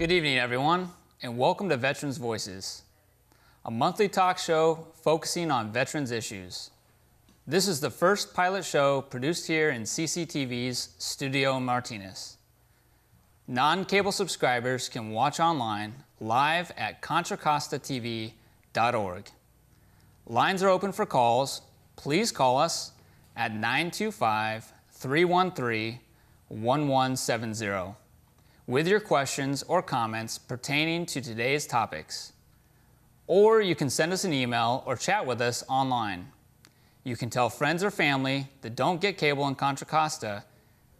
Good evening, everyone, and welcome to Veterans Voices, a monthly talk show focusing on veterans issues. This is the first pilot show produced here in CCTV's Studio Martinez. Non-cable subscribers can watch online live at ContraCostaTV.org. Lines are open for calls. Please call us at 925-313-1170 with your questions or comments pertaining to today's topics. Or you can send us an email or chat with us online. You can tell friends or family that don't get cable in Contra Costa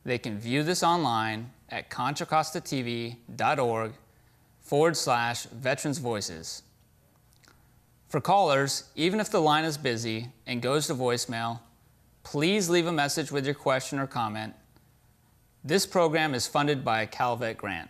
they can view this online at ContraCostaTV.org/Veterans Voices. For callers, even if the line is busy and goes to voicemail, please leave a message with your question or comment. This program is funded by a CalVet grant.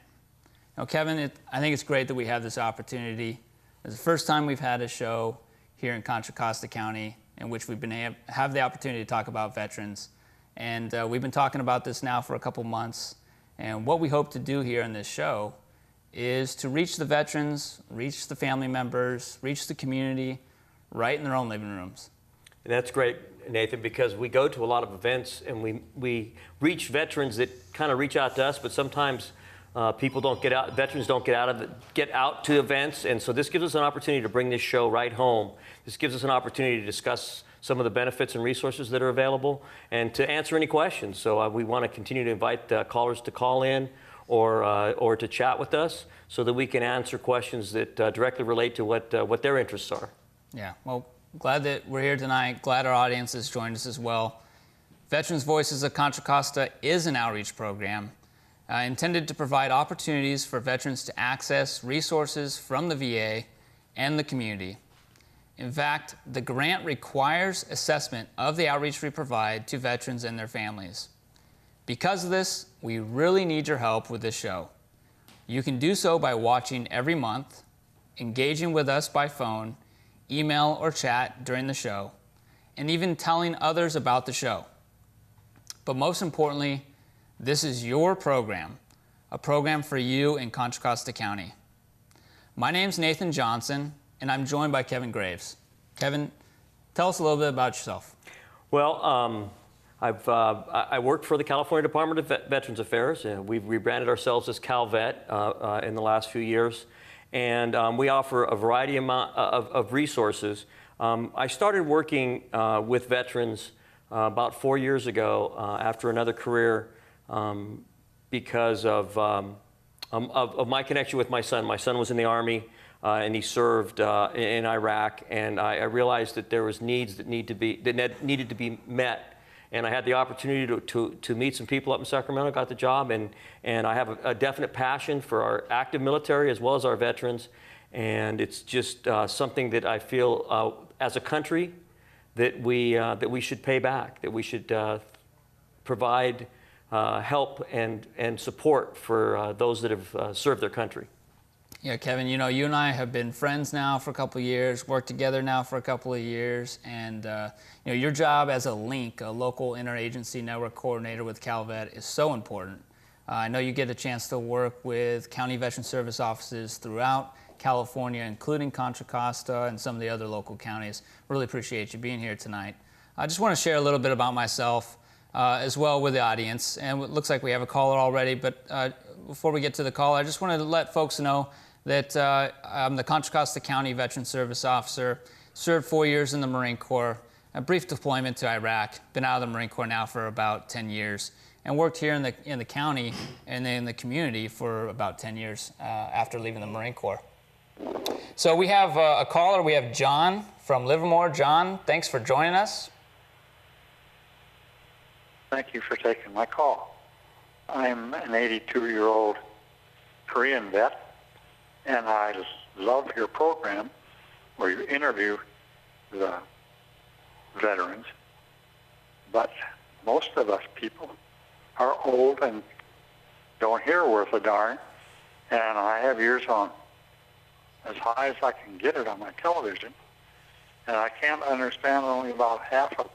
Now, Kevin, I think it's great that we have this opportunity. It's the first time we've had a show here in Contra Costa County in which we've been have the opportunity to talk about veterans. And we've been talking about this now for a couple months. And what we hope to do here in this show is to reach the veterans, reach the family members, reach the community right in their own living rooms. And that's great, Nathan, because we go to a lot of events and we reach veterans that kind of reach out to us, but sometimes people don't get out, veterans don't get out to events, and so this gives us an opportunity to bring this show right home. This gives us an opportunity to discuss some of the benefits and resources that are available and to answer any questions. So we want to continue to invite callers to call in or to chat with us so that we can answer questions that directly relate to what their interests are. Yeah, well, glad that we're here tonight. Glad our audience has joined us as well. Veterans Voices of Contra Costa is an outreach program intended to provide opportunities for veterans to access resources from the VA and the community. In fact, the grant requires assessment of the outreach we provide to veterans and their families. Because of this, we really need your help with this show. You can do so by watching every month, engaging with us by phone, email, or chat during the show, and even telling others about the show. But most importantly, this is your program, a program for you in Contra Costa County. My name's Nathan Johnson, and I'm joined by Kevin Graves. Kevin, tell us a little bit about yourself. Well, I work for the California Department of Veterans Affairs, and we've rebranded ourselves as CalVet in the last few years. And we offer a variety of resources. I started working with veterans about 4 years ago after another career because of my connection with my son. My son was in the Army and he served in Iraq, and I realized that there was needs that needed to be met. And I had the opportunity to meet some people up in Sacramento, got the job, and I have a definite passion for our active military as well as our veterans. And it's just something that I feel as a country that we should pay back, that we should provide help and support for those that have served their country. Yeah, Kevin, you know, you and I have been friends now for a couple of years, worked together now for a couple of years, and you know, your job as a LINK, a local interagency network coordinator with CalVet, is so important. I know you get a chance to work with county veteran service offices throughout California, including Contra Costa and some of the other local counties. Really appreciate you being here tonight. I just want to share a little bit about myself as well with the audience, and it looks like we have a caller already, but before we get to the call, I just wanted to let folks know that I'm the Contra Costa County Veteran Service Officer, served 4 years in the Marine Corps, a brief deployment to Iraq, been out of the Marine Corps now for about 10 years, and worked here in the county and in the community for about 10 years after leaving the Marine Corps. So we have a caller. We have John from Livermore. John, thanks for joining us. Thank you for taking my call. I'm an 82-year-old Korean vet, and I love your program where you interview the veterans. But most of us people are old and don't hear worth a darn, and I have ears on as high as I can get it on my television, and I can't understand only about half of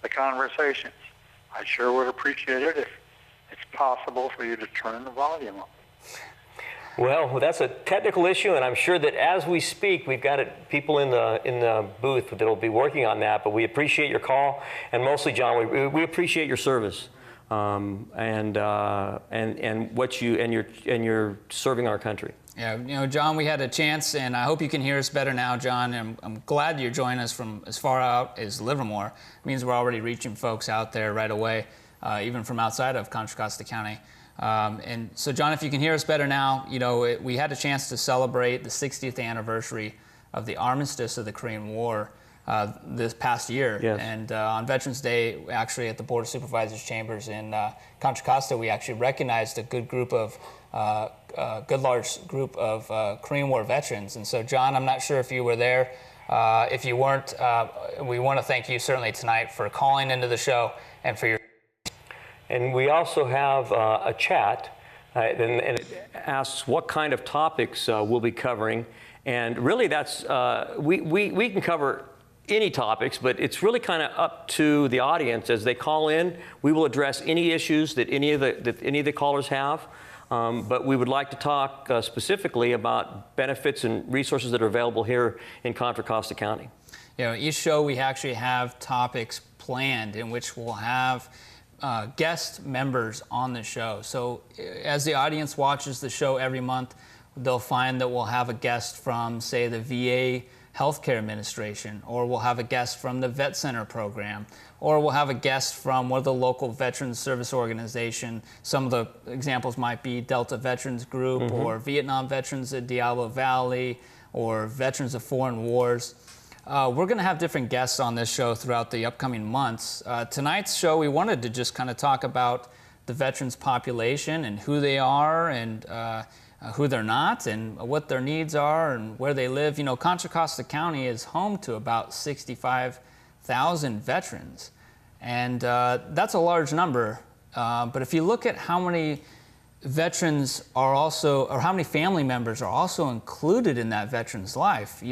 the conversations. I sure would appreciate it if it's possible for you to turn the volume up. Well, that's a technical issue, and I'm sure that as we speak, we've got people in the booth that will be working on that. But we appreciate your call, and mostly, John, we appreciate your service, and what you're serving our country. Yeah, John, we had a chance, and I hope you can hear us better now, John. And I'm glad you're joining us from as far out as Livermore. It means we're already reaching folks out there right away, even from outside of Contra Costa County. And so, John, if you can hear us better now, we had a chance to celebrate the 60th anniversary of the armistice of the Korean War this past year. Yes. And on Veterans Day, actually at the Board of Supervisors chambers in Contra Costa, we actually recognized a good large group of Korean War veterans. And so, John, I'm not sure if you were there. If you weren't, we want to thank you certainly tonight for calling into the show and for your. And we also have a chat, and it asks what kind of topics we'll be covering. And really, that's we can cover any topics, but it's really kind of up to the audience as they call in. We will address any issues that any of the callers have. But we would like to talk specifically about benefits and resources that are available here in Contra Costa County. Each show we actually have topics planned in which we'll have guest members on the show. So as the audience watches the show every month, they'll find that we'll have a guest from, say, the VA Healthcare Administration, or we'll have a guest from the Vet Center program, or we'll have a guest from one of the local Veterans Service Organization. Some of the examples might be Delta Veterans Group, or Vietnam Veterans at Diablo Valley, or Veterans of Foreign Wars. We're going to have different guests on this show throughout the upcoming months. Tonight's show, we wanted to just kind of talk about the veterans population and who they are and who they're not and what their needs are and where they live. Contra Costa County is home to about 65,000 veterans. And that's a large number. But if you look at how many veterans are also, or how many family members are also included in that veteran's life,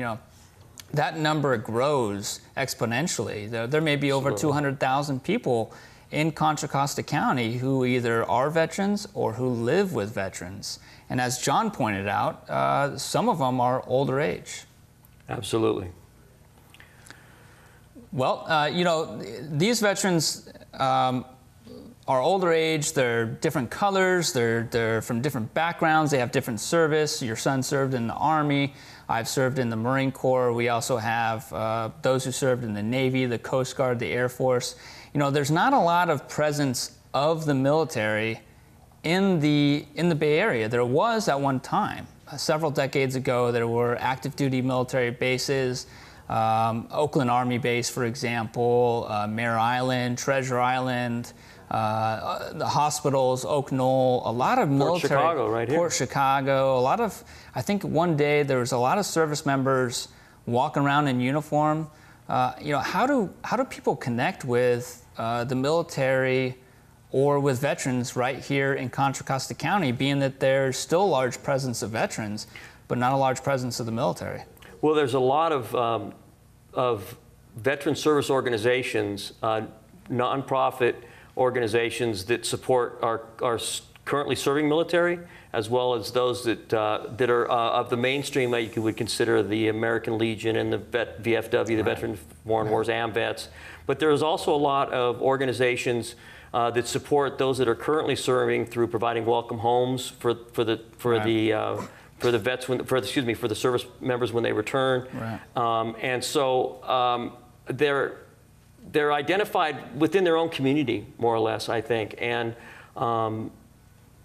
that number grows exponentially. There may be over 200,000 people in Contra Costa County who either are veterans or who live with veterans. And as John pointed out, some of them are older age. Absolutely. Well, these veterans are older age, they're different colors, they're from different backgrounds, they have different service. Your son served in the Army, I've served in the Marine Corps. We also have those who served in the Navy, the Coast Guard, the Air Force. There's not a lot of presence of the military in the Bay Area. There was at one time. Several decades ago, there were active duty military bases, Oakland Army Base, for example, Mare Island, Treasure Island, the hospitals, Oak Knoll, a lot of military. Port Chicago, right here. Port Chicago, a lot of, I think one day there was a lot of service members walking around in uniform. How do people connect with the military or with veterans right here in Contra Costa County, being that there's still a large presence of veterans, but not a large presence of the military? Well, there's a lot of veteran service organizations, nonprofit organizations that support our currently serving military, as well as those that are of the mainstream that you would consider the American Legion and the VFW, the Veterans of Foreign Wars, AMVETS. But there's also a lot of organizations that support those that are currently serving through providing welcome homes for the vets for the service members when they return. Right. And so they're identified within their own community, more or less, I think. And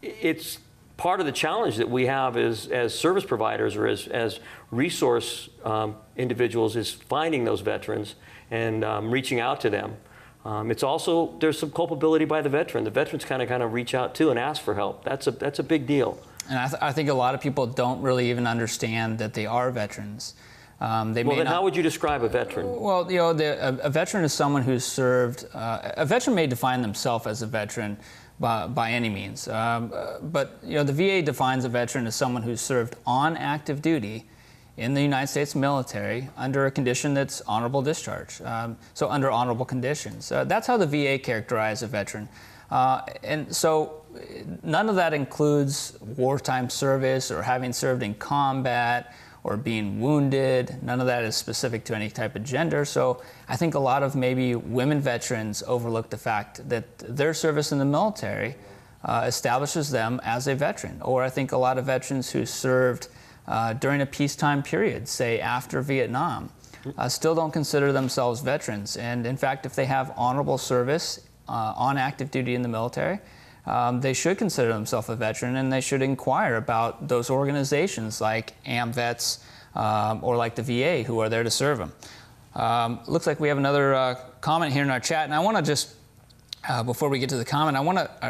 it's part of the challenge that we have as service providers or as resource individuals is finding those veterans and reaching out to them. It's also, there's some culpability by the veteran. The veterans kind of reach out too and ask for help. That's a big deal. And I think a lot of people don't really even understand that they are veterans. How would you describe a veteran? Well, a veteran is someone who's served. A veteran may define themselves as a veteran by any means, but the VA defines a veteran as someone who's served on active duty in the United States military under a condition that's honorable discharge. So under honorable conditions. That's how the VA characterizes a veteran. And so none of that includes wartime service or having served in combat or being wounded. None of that is specific to any type of gender. So I think a lot of maybe women veterans overlook the fact that their service in the military establishes them as a veteran. Or I think a lot of veterans who served during a peacetime period, say after Vietnam, still don't consider themselves veterans. And in fact, if they have honorable service on active duty in the military, they should consider themselves a veteran, and they should inquire about those organizations like AMVETS or like the VA who are there to serve them. Looks like we have another comment here in our chat, and I want to just, before we get to the comment,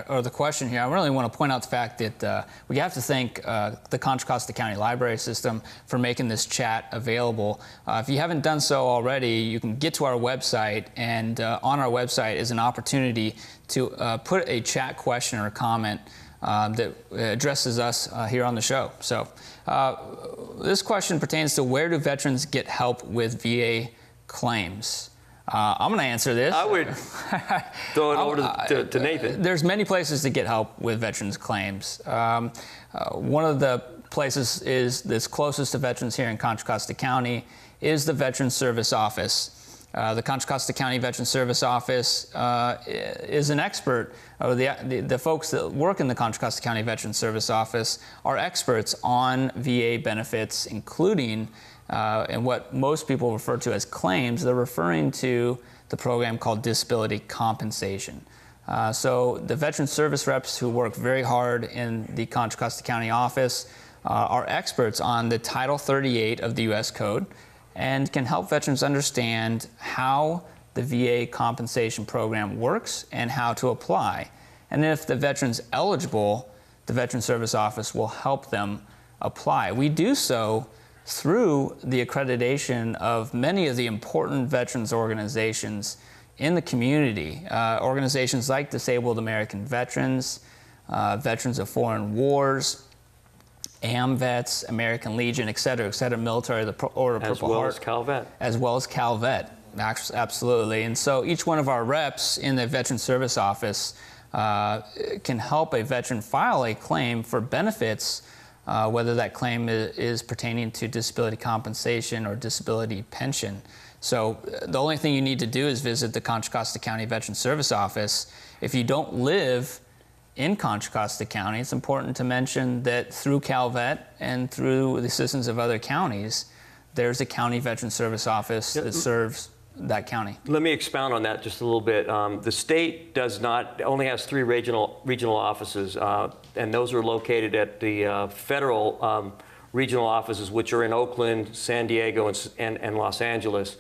or the question here, I really want to point out the fact that we have to thank the Contra Costa County Library System for making this chat available. If you haven't done so already, you can get to our website, and on our website is an opportunity to put a chat question or comment that addresses us here on the show. So this question pertains to where do veterans get help with VA claims? I'm going to answer this. I would throw it over to Nathan. There's many places to get help with veterans claims. One of the places that's closest to veterans here in Contra Costa County is the Veterans Service Office. The Contra Costa County Veterans Service Office is an expert, or the folks that work in the Contra Costa County Veterans Service Office are experts on VA benefits, including and what most people refer to as claims. They're referring to the program called disability compensation. So the veteran service reps who work very hard in the Contra Costa County office are experts on the Title 38 of the U.S. Code and can help veterans understand how the VA compensation program works and how to apply. And if the veteran's eligible, the Veteran Service Office will help them apply. We do so through the accreditation of many of the important veterans organizations in the community. Organizations like Disabled American Veterans, Veterans of Foreign Wars, AMVETS, American Legion, et cetera, Military of the Order of Purple Heart. As well as CalVet, absolutely. And so each one of our reps in the Veteran Service Office can help a veteran file a claim for benefits, whether that claim is pertaining to disability compensation or disability pension. So the only thing you need to do is visit the Contra Costa County Veteran Service Office. If you don't live in Contra Costa County, it's important to mention that through CalVet and through the assistance of other counties, there's a county veteran service office that serves that county. Let me expound on that just a little bit. The state only has 3 regional offices, and those are located at the federal regional offices, which are in Oakland, San Diego, and Los Angeles.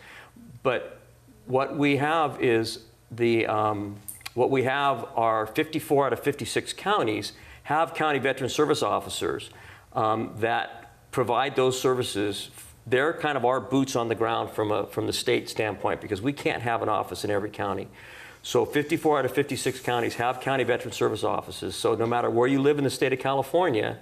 But what we have is what we have are 54 out of 56 counties have county veteran service officers that provide those services. They're kind of our boots on the ground from the state standpoint, because we can't have an office in every county. So 54 out of 56 counties have county veteran service offices. So no matter where you live in the state of California,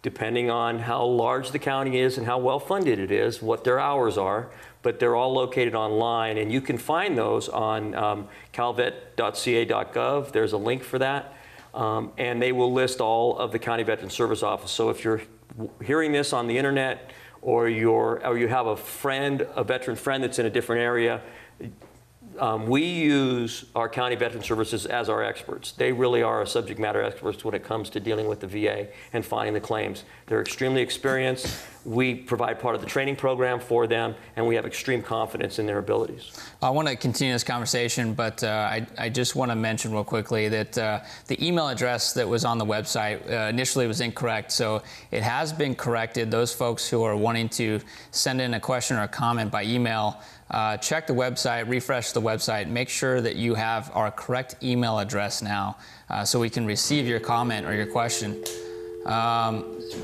depending on how large the county is and how well funded it is, what their hours are, but they're all located online, and you can find those on calvet.ca.gov. There's a link for that, and they will list all of the county veteran service office. So if you're hearing this on the internet, or you have a veteran friend that's in a different area, we use our county veteran services as our experts. They really are our subject matter experts when it comes to dealing with the VA and finding the claims. They're extremely experienced. We provide part of the training program for them, and we have extreme confidence in their abilities. I want to continue this conversation, but I just want to mention real quickly that the email address that was on the website initially was incorrect, so it has been corrected. Those folks who are wanting to send in a question or a comment by email, check the website, refresh the website, make sure that you have our correct email address now so we can receive your comment or your question.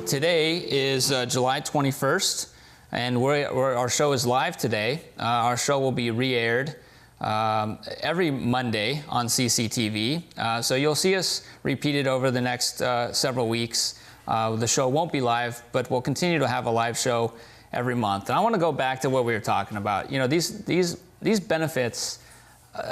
Today is July 21st, and our show is live today. Our show will be re-aired every Monday on CCTV, so you'll see us repeated over the next several weeks. The show won't be live, but we'll continue to have a live show every month. And I want to go back to what we were talking about. You know, these benefits,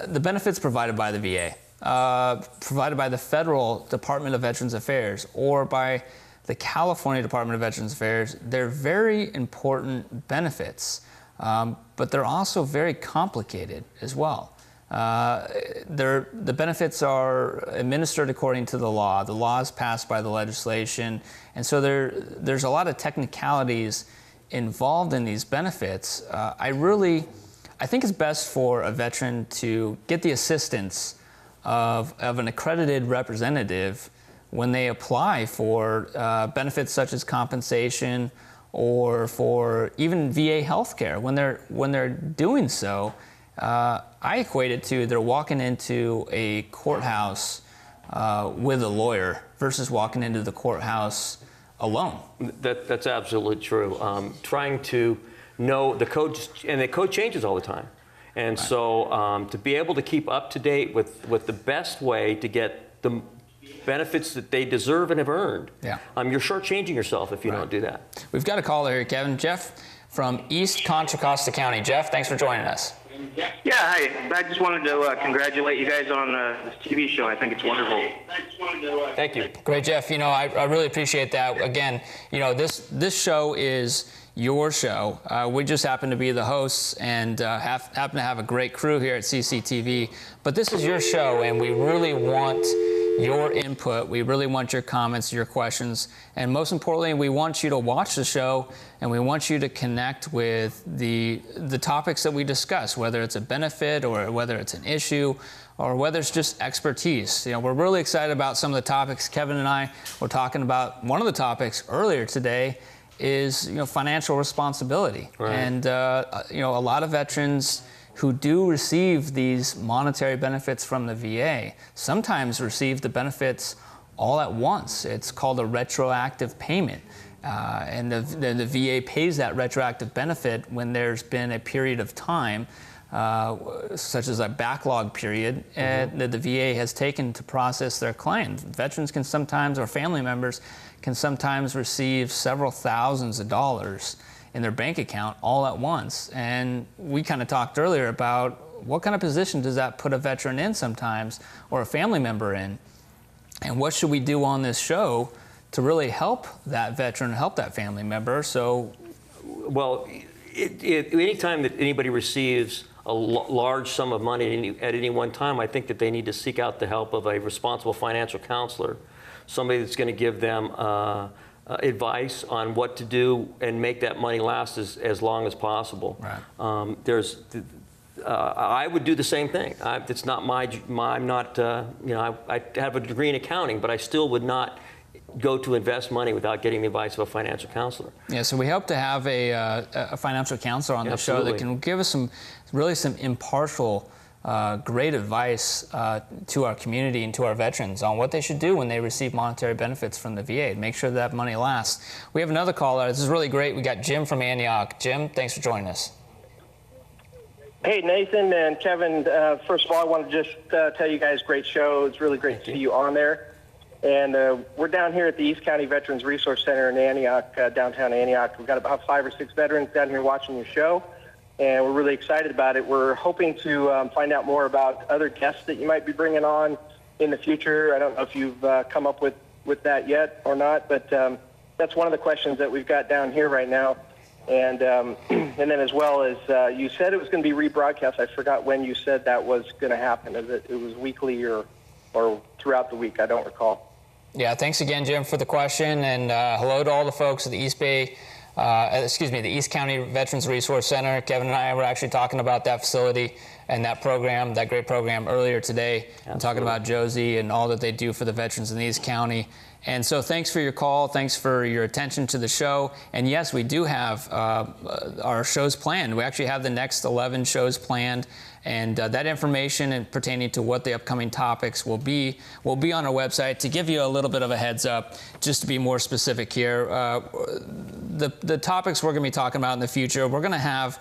the benefits provided by the VA. provided by the Federal Department of Veterans Affairs or by the California Department of Veterans Affairs, they're very important benefits, but they're also very complicated as well. The benefits are administered according to the law. The law is passed by the legislation, and so there's a lot of technicalities involved in these benefits. I think it's best for a veteran to get the assistance of an accredited representative when they apply for benefits such as compensation or for even VA healthcare. When they're doing so, I equate it to they're walking into a courthouse with a lawyer versus walking into the courthouse alone. That's absolutely true. Trying to know the code, and the code changes all the time. And right. So to be able to keep up to date with the best way to get the benefits that they deserve and have earned, yeah. You're shortchanging yourself if you right. don't do that. We've got a caller here, Kevin. Jeff from East Contra, Costa County. Jeff, thanks for joining us. Yeah, hi. I just wanted to congratulate you guys on this TV show. I think it's wonderful. Thank you. Great, Jeff. I really appreciate that. Again, this show is your show. We just happen to be the hosts and happen to have a great crew here at CCTV. But this is your show, and we really want your input. We really want your comments, your questions, and most importantly, we want you to watch the show, and we want you to connect with the topics that we discuss, whether it's a benefit or whether it's an issue or whether it's just expertise. We're really excited about some of the topics. Kevin and I were talking about one of the topics earlier today is financial responsibility. Right. And a lot of veterans who do receive these monetary benefits from the VA sometimes receive the benefits all at once. It's called a retroactive payment. And the VA pays that retroactive benefit when there's been a period of time, such as a backlog period, that the VA has taken to process their claim. Veterans can sometimes, or family members, can sometimes receive several thousands of dollars in their bank account all at once. And we kind of talked earlier about what kind of position does that put a veteran in sometimes, or a family member in, and what should we do on this show to really help that veteran, help that family member. So, well, anytime that anybody receives a large sum of money at any one time, I think that they need to seek out the help of a responsible financial counselor, somebody that's going to give them advice on what to do and make that money last as long as possible. Right. I would do the same thing. It's not I'm not, I have a degree in accounting, but I still would not go to invest money without getting the advice of a financial counselor. Yeah, so we hope to have a financial counselor on the show that can give us some impartial, great advice to our community and to our veterans on what they should do when they receive monetary benefits from the VA. Make sure that money lasts. We have another caller. This is really great. We got Jim from Antioch. Jim, thanks for joining us. Hey, Nathan and Kevin. First of all, I want to just tell you guys, great show. It's really great to see you on there. And we're down here at the East County Veterans Resource Center in Antioch, downtown Antioch. We've got about 5 or 6 veterans down here watching your show, and we're really excited about it. We're hoping to find out more about other guests that you might be bringing on in the future. I don't know if you've come up with that yet or not, but that's one of the questions that we've got down here right now. And then as well as you said it was going to be rebroadcast. I forgot when you said that was going to happen. Is it was weekly or throughout the week? I don't recall. Yeah, thanks again, Jim, for the question, and hello to all the folks at the the East County Veterans Resource Center. Kevin and I were actually talking about that facility and that program, that great program, earlier today, and talking about Josie and all that they do for the veterans in East County. And so thanks for your call. Thanks for your attention to the show. And yes, we do have our shows planned. We actually have the next 11 shows planned. And that information pertaining to what the upcoming topics will be on our website. To give you a little bit of a heads up, just to be more specific here, the topics we're going to be talking about in the future, we're going to have,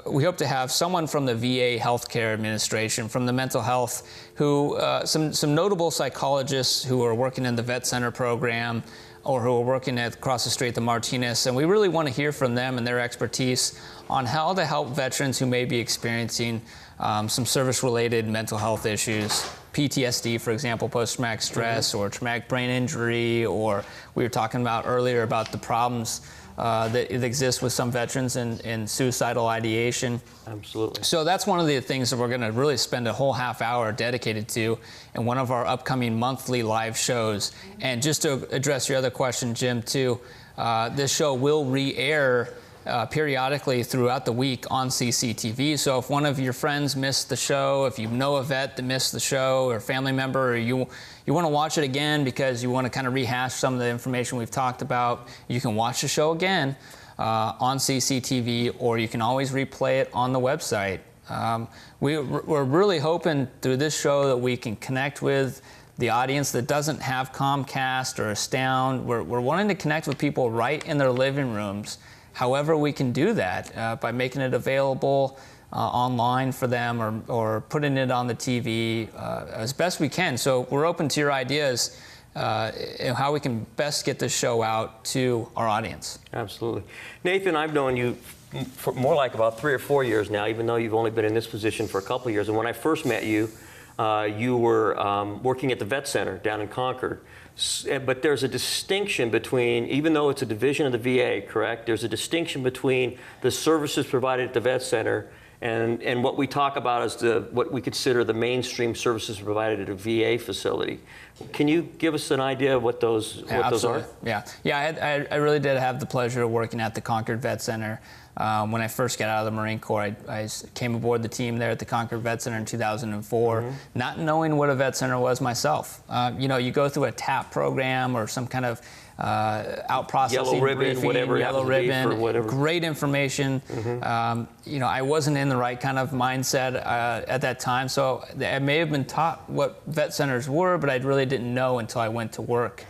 we hope to have someone from the VA Healthcare Administration, from the mental health, who some notable psychologists who are working in the Vet Center program, or who are working across the street at the Martinez, and we really want to hear from them and their expertise on how to help veterans who may be experiencing some service-related mental health issues. PTSD, for example, post-traumatic stress, or traumatic brain injury, or we were talking about earlier about the problems that exist with some veterans in suicidal ideation. Absolutely. So that's one of the things that we're going to really spend a whole half hour dedicated to in one of our upcoming monthly live shows. And just to address your other question, Jim, too, this show will re-air periodically throughout the week on CCTV. So if one of your friends missed the show, if you know a vet that missed the show, or a family member, or you want to watch it again because you want to kind of rehash some of the information we've talked about, you can watch the show again on CCTV, or you can always replay it on the website. We're really hoping through this show that we can connect with the audience that doesn't have Comcast or Astound. We're wanting to connect with people right in their living rooms. However we can do that, by making it available online for them, or putting it on the TV as best we can. So we're open to your ideas how we can best get this show out to our audience. Absolutely. Nathan, I've known you for more like about 3 or 4 years now, even though you've only been in this position for a couple of years. And when I first met you, you were working at the Vet Center down in Concord. But there's a distinction between, even though it's a division of the VA, correct? There's a distinction between the services provided at the Vet Center and what we talk about as what we consider the mainstream services provided at a VA facility. Can you give us an idea of what those are? Yeah. I really did have the pleasure of working at the Concord Vet Center. When I first got out of the Marine Corps, I came aboard the team there at the Concord Vet Center in 2004, not knowing what a vet center was myself. You go through a TAP program or some kind of out processing yellow ribbon, briefing, whatever, yellow ribbon, whatever. Great information. I wasn't in the right kind of mindset at that time, so I may have been taught what vet centers were, but I really didn't know until I went to work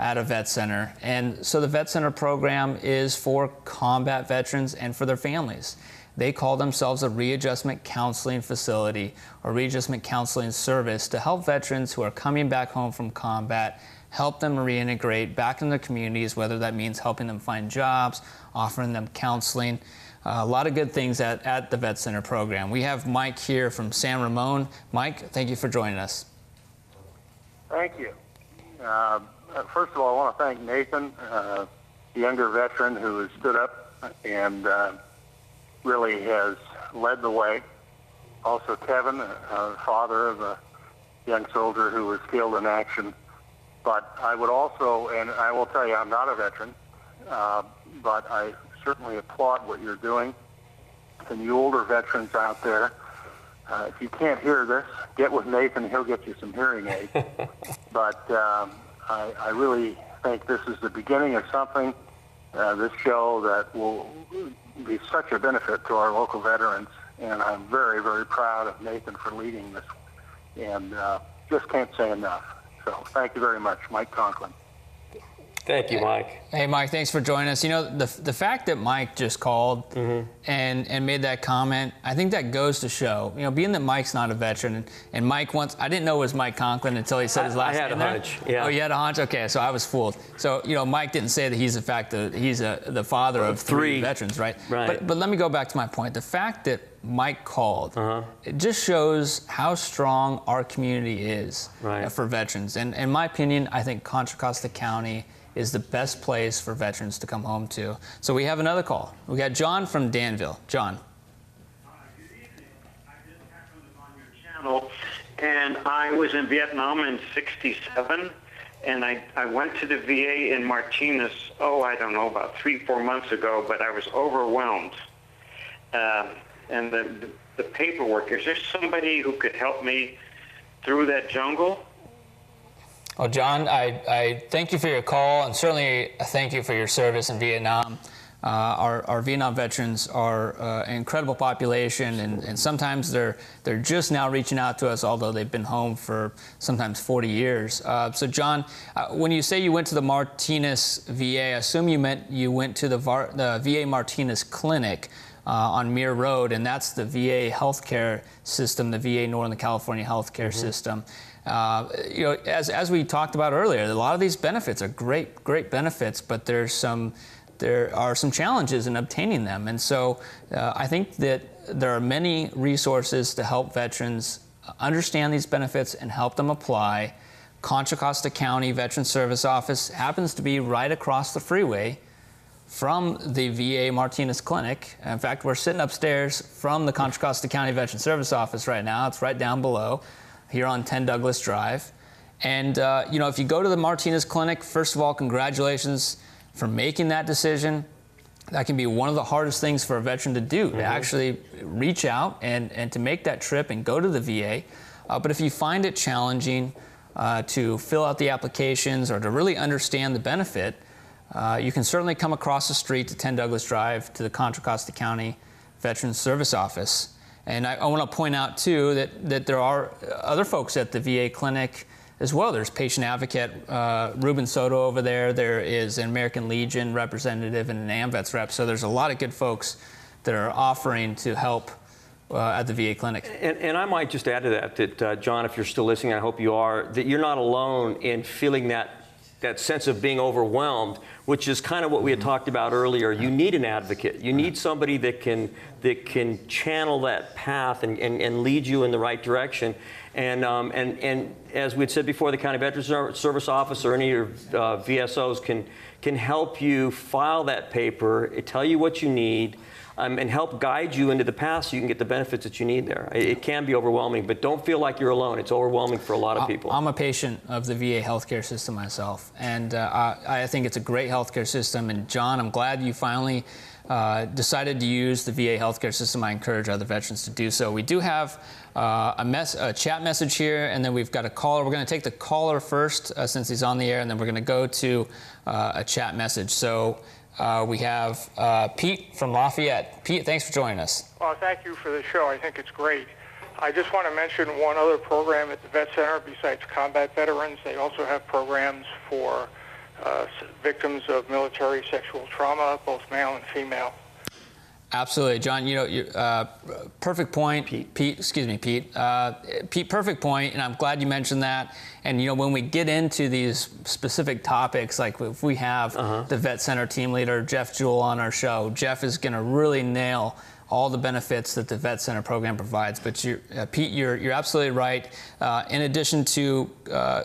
at a vet center. And so the vet center program is for combat veterans and for their families. They call themselves a readjustment counseling facility or readjustment counseling service to help veterans who are coming back home from combat, help them reintegrate back in their communities, whether that means helping them find jobs, offering them counseling. A lot of good things at the vet center program. We have Mike here from San Ramon. Mike, thank you for joining us. Thank you. First of all, I want to thank Nathan, the younger veteran who has stood up and really has led the way. Also Kevin, father of a young soldier who was killed in action. But I would also, and I will tell you, I'm not a veteran, but I certainly applaud what you're doing. And you older veterans out there, if you can't hear this, get with Nathan, he'll get you some hearing aids. But I really think this is the beginning of something, this show that will be such a benefit to our local veterans. And I'm very, very proud of Nathan for leading this. And just can't say enough. So thank you very much, Mike Conklin. Thank you, Mike. Hey, Mike, thanks for joining us. The fact that Mike just called and made that comment, I think that goes to show, being that Mike's not a veteran, and Mike once, I didn't know it was Mike Conklin until he said his last name. I had a hunch, yeah. Oh, you had a hunch? Okay, so I was fooled. So, Mike didn't say that he's the father of three veterans, right? Right. But let me go back to my point. The fact that Mike called, it just shows how strong our community is for veterans. And in my opinion, I think Contra Costa County is the best place for veterans to come home to. So we have another call. We got John from Danville. John. Good evening. I just happened on your channel, and I was in Vietnam in '67, and I went to the VA in Martinez, I don't know, about 3-4 months ago, but I was overwhelmed. And the paperwork, is there somebody who could help me through that jungle? Well, John, I thank you for your call, and certainly thank you for your service in Vietnam. Our Vietnam veterans are an incredible population, and sometimes they're just now reaching out to us, although they've been home for sometimes 40 years. So, John, when you say you went to the Martinez VA, I assume you meant you went to the VA Martinez Clinic on Muir Road, and that's the VA healthcare system, the VA Northern California healthcare system. As we talked about earlier, a lot of these benefits are great benefits, but there are some challenges in obtaining them. And so I think that there are many resources to help veterans understand these benefits and help them apply, Contra Costa County Veterans Service Office happens to be right across the freeway from the VA Martinez Clinic. In fact, we're sitting upstairs from the Contra Costa County Veterans Service Office right now. It's right down below here on 10 Douglas Drive. And you know, if you go to the Martinez Clinic, first of all, congratulations for making that decision. That can be one of the hardest things for a veteran to do, to actually reach out and to make that trip and go to the VA. But if you find it challenging to fill out the applications or to really understand the benefit, you can certainly come across the street to 10 Douglas Drive to the Contra Costa County Veterans Service Office. And I want to point out, too, that there are other folks at the VA clinic as well. There's patient advocate Ruben Soto over there. There is an American Legion representative and an AMVETS rep. So there's a lot of good folks that are offering to help at the VA clinic. And I might just add to that, John, if you're still listening, I hope you are, that you're not alone in feeling that sense of being overwhelmed, which is kind of what we had talked about earlier. You need an advocate. You need somebody that can channel that path and lead you in the right direction. And as we had said before, the County Veterans Service Office or any of your VSOs can help you file that paper, tell you what you need, and help guide you into the path so you can get the benefits that you need there. It can be overwhelming, but don't feel like you're alone. It's overwhelming for a lot of people. I'm a patient of the VA healthcare system myself, and I think it's a great healthcare system. And John, I'm glad you finally decided to use the VA healthcare system. I encourage other veterans to do so. We do have a chat message here, and then we've got a caller. We're going to take the caller first since he's on the air, and then we're going to go to a chat message. So we have Pete from Lafayette. Pete, thanks for joining us. Well, thank you for the show. I think it's great. I just want to mention one other program at the Vet Center besides combat veterans. They also have programs for victims of military sexual trauma, both male and female. Absolutely, John. You know, perfect point, Pete. Perfect point, and I'm glad you mentioned that. And you know, when we get into these specific topics, like if we have the Vet Center team leader Jeff Jewell on our show, Jeff is going to really nail all the benefits that the Vet Center program provides. But Pete, you're absolutely right. In addition to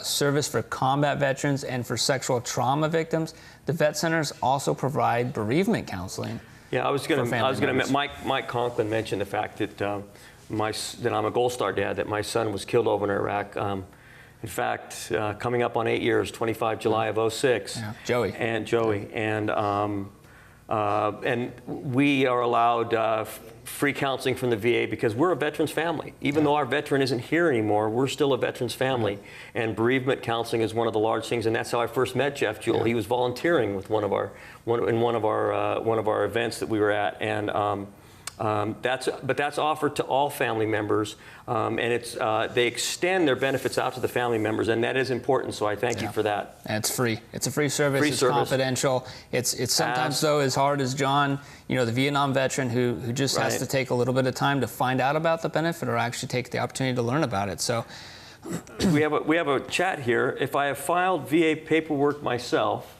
service for combat veterans and for sexual trauma victims, the Vet Centers also provide bereavement counseling. Yeah, I was going to. Mike Conklin mentioned the fact that that I'm a Gold Star dad. That my son was killed over in Iraq. In fact, coming up on 8 years, 25 July of '06. Yeah, Joey. And we are allowed free counseling from the VA because we're a veterans family. Even though our veteran isn't here anymore, we're still a veterans family. And bereavement counseling is one of the large things, and that's how I first met Jeff Jewell. Yeah. He was volunteering with one of our events that we were at, and that's offered to all family members, and they extend their benefits out to the family members, and that is important. So I thank you for that. And it's free. It's a free service. It's confidential. It's sometimes though as hard as John, you know, the Vietnam veteran who just has to take a little bit of time to find out about the benefit or actually take the opportunity to learn about it. So we have a chat here. If I have filed VA paperwork myself.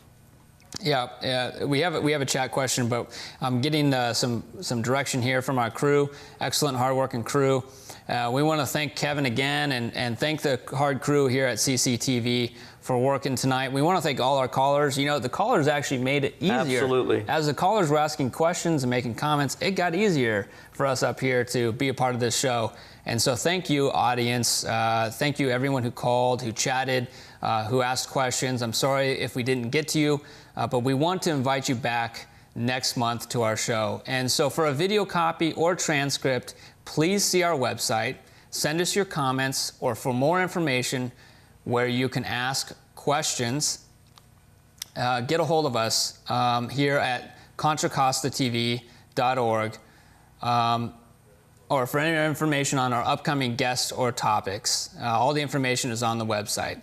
Yeah, we have a chat question, but I'm getting some direction here from our crew. Excellent, hardworking crew. We want to thank Kevin again and thank the hard crew here at CCTV for working tonight. We want to thank all our callers. You know, the callers actually made it easier. Absolutely. As the callers were asking questions and making comments, it got easier for us up here to be a part of this show. And so thank you, audience. Thank you, everyone who called, who chatted, who asked questions. I'm sorry if we didn't get to you, but we want to invite you back next month to our show. And so for a video copy or transcript, please see our website, send us your comments, or for more information where you can ask questions, get a hold of us here at ContraCostaTV.org, or for any information on our upcoming guests or topics. All the information is on the website.